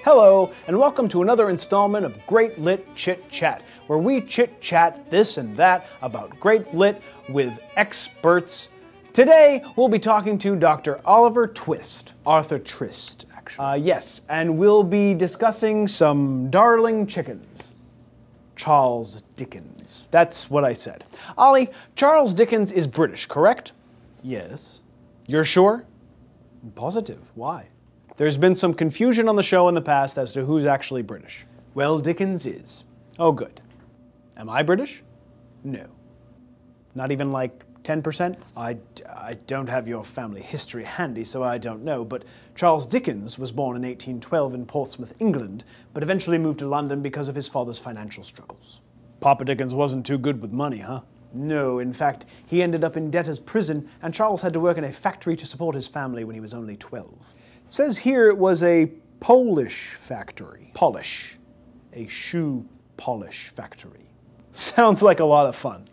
Hello, and welcome to another installment of Great Lit Chit Chat, where we chit-chat this and that about Great Lit with experts. Today, we'll be talking to Dr. Oliver Twist. Arthur Trist, actually. Yes, and we'll be discussing some darling chickens. Charles Dickens. That's what I said. Ollie, Charles Dickens is British, correct? Yes. You're sure? Positive. Why? There's been some confusion on the show in the past as to who's actually British. Well, Dickens is. Oh, good. Am I British? No. Not even like 10%? I don't have your family history handy, so I don't know, but Charles Dickens was born in 1812 in Portsmouth, England, but eventually moved to London because of his father's financial struggles. Papa Dickens wasn't too good with money, huh? No, in fact, he ended up in debtor's prison, and Charles had to work in a factory to support his family when he was only 12. It says here it was a Polish factory. Polish. A shoe polish factory. Sounds like a lot of fun.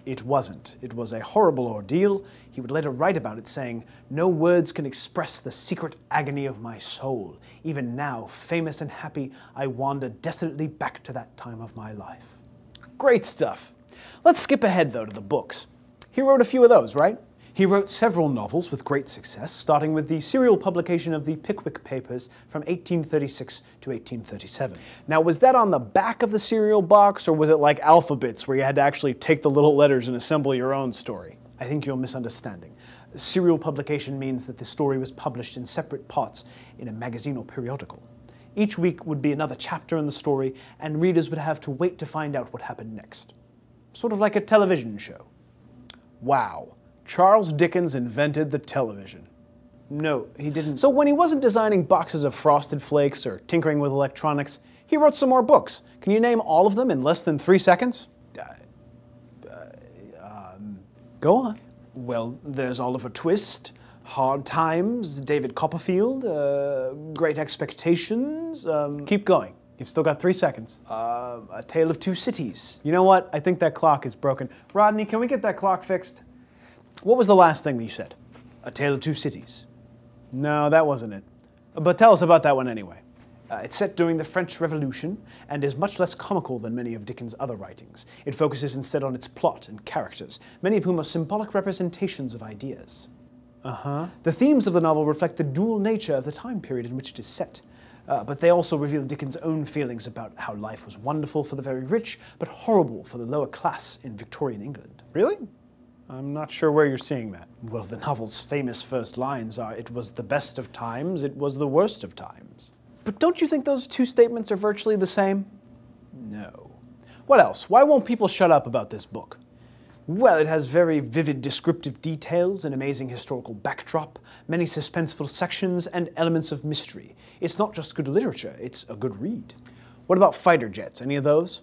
It wasn't. It was a horrible ordeal. He would later write about it, saying, "No words can express the secret agony of my soul. Even now, famous and happy, I wander desolately back to that time of my life." Great stuff. Let's skip ahead, though, to the books. He wrote a few of those, right? He wrote several novels with great success, starting with the serial publication of the Pickwick Papers from 1836 to 1837. Now, was that on the back of the serial box, or was it like alphabets, where you had to actually take the little letters and assemble your own story? I think you're misunderstanding. Serial publication means that the story was published in separate parts in a magazine or periodical. Each week would be another chapter in the story, and readers would have to wait to find out what happened next. Sort of like a television show. Wow. Charles Dickens invented the television. No, he didn't. So when he wasn't designing boxes of Frosted Flakes or tinkering with electronics, he wrote some more books. Can you name all of them in less than 3 seconds? Go on. Well, there's Oliver Twist, Hard Times, David Copperfield, Great Expectations. Keep going. You've still got 3 seconds. A Tale of Two Cities. You know what? I think that clock is broken. Rodney, can we get that clock fixed? What was the last thing that you said? A Tale of Two Cities. No, that wasn't it. But tell us about that one anyway. It's set during the French Revolution and is much less comical than many of Dickens' other writings. It focuses instead on its plot and characters, many of whom are symbolic representations of ideas. The themes of the novel reflect the dual nature of the time period in which it is set. But they also reveal Dickens' own feelings about how life was wonderful for the very rich, but horrible for the lower class in Victorian England. Really? I'm not sure where you're seeing that. Well, the novel's famous first lines are, "It was the best of times, it was the worst of times." But don't you think those two statements are virtually the same? No. What else? Why won't people shut up about this book? Well, it has very vivid descriptive details, an amazing historical backdrop, many suspenseful sections, and elements of mystery. It's not just good literature, it's a good read. What about fighter jets? Any of those?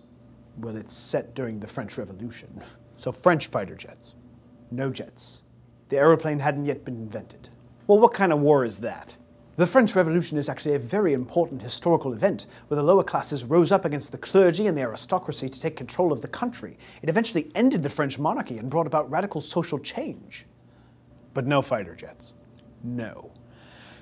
Well, it's set during the French Revolution. So French fighter jets. No jets. The aeroplane hadn't yet been invented. Well, what kind of war is that? The French Revolution is actually a very important historical event where the lower classes rose up against the clergy and the aristocracy to take control of the country. It eventually ended the French monarchy and brought about radical social change. But no fighter jets. No.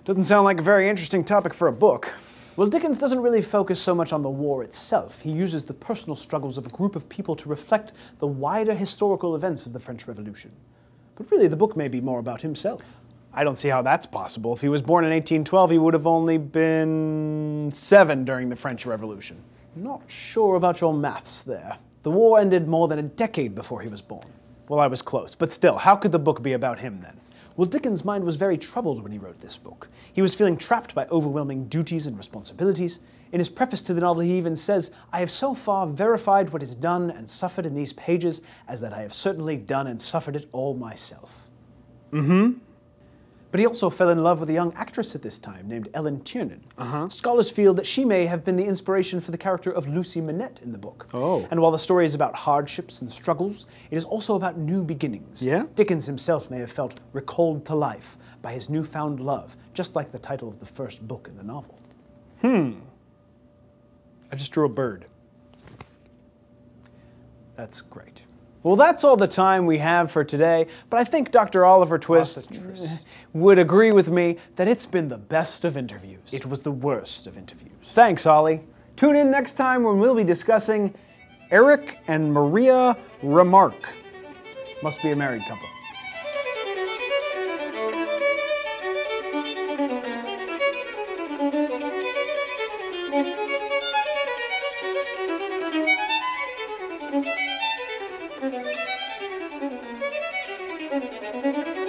Doesn't sound like a very interesting topic for a book. Well, Dickens doesn't really focus so much on the war itself. He uses the personal struggles of a group of people to reflect the wider historical events of the French Revolution. But really, the book may be more about himself. I don't see how that's possible. If he was born in 1812, he would have only been 7 during the French Revolution. Not sure about your maths there. The war ended more than a decade before he was born. Well, I was close, but still, how could the book be about him then? Well, Dickens' mind was very troubled when he wrote this book. He was feeling trapped by overwhelming duties and responsibilities. In his preface to the novel, he even says, "I have so far verified what is done and suffered in these pages as that I have certainly done and suffered it all myself." But he also fell in love with a young actress at this time named Ellen Tiernan. Scholars feel that she may have been the inspiration for the character of Lucy Manette in the book. And while the story is about hardships and struggles, it is also about new beginnings. Dickens himself may have felt recalled to life by his newfound love, just like the title of the first book in the novel. I just drew a bird. That's great. Well, that's all the time we have for today, but I think Dr. Oliver Twist would agree with me that it's been the best of interviews. It was the worst of interviews. Thanks, Ollie. Tune in next time when we'll be discussing Eric and Maria Remarque. Must be a married couple. Thank you.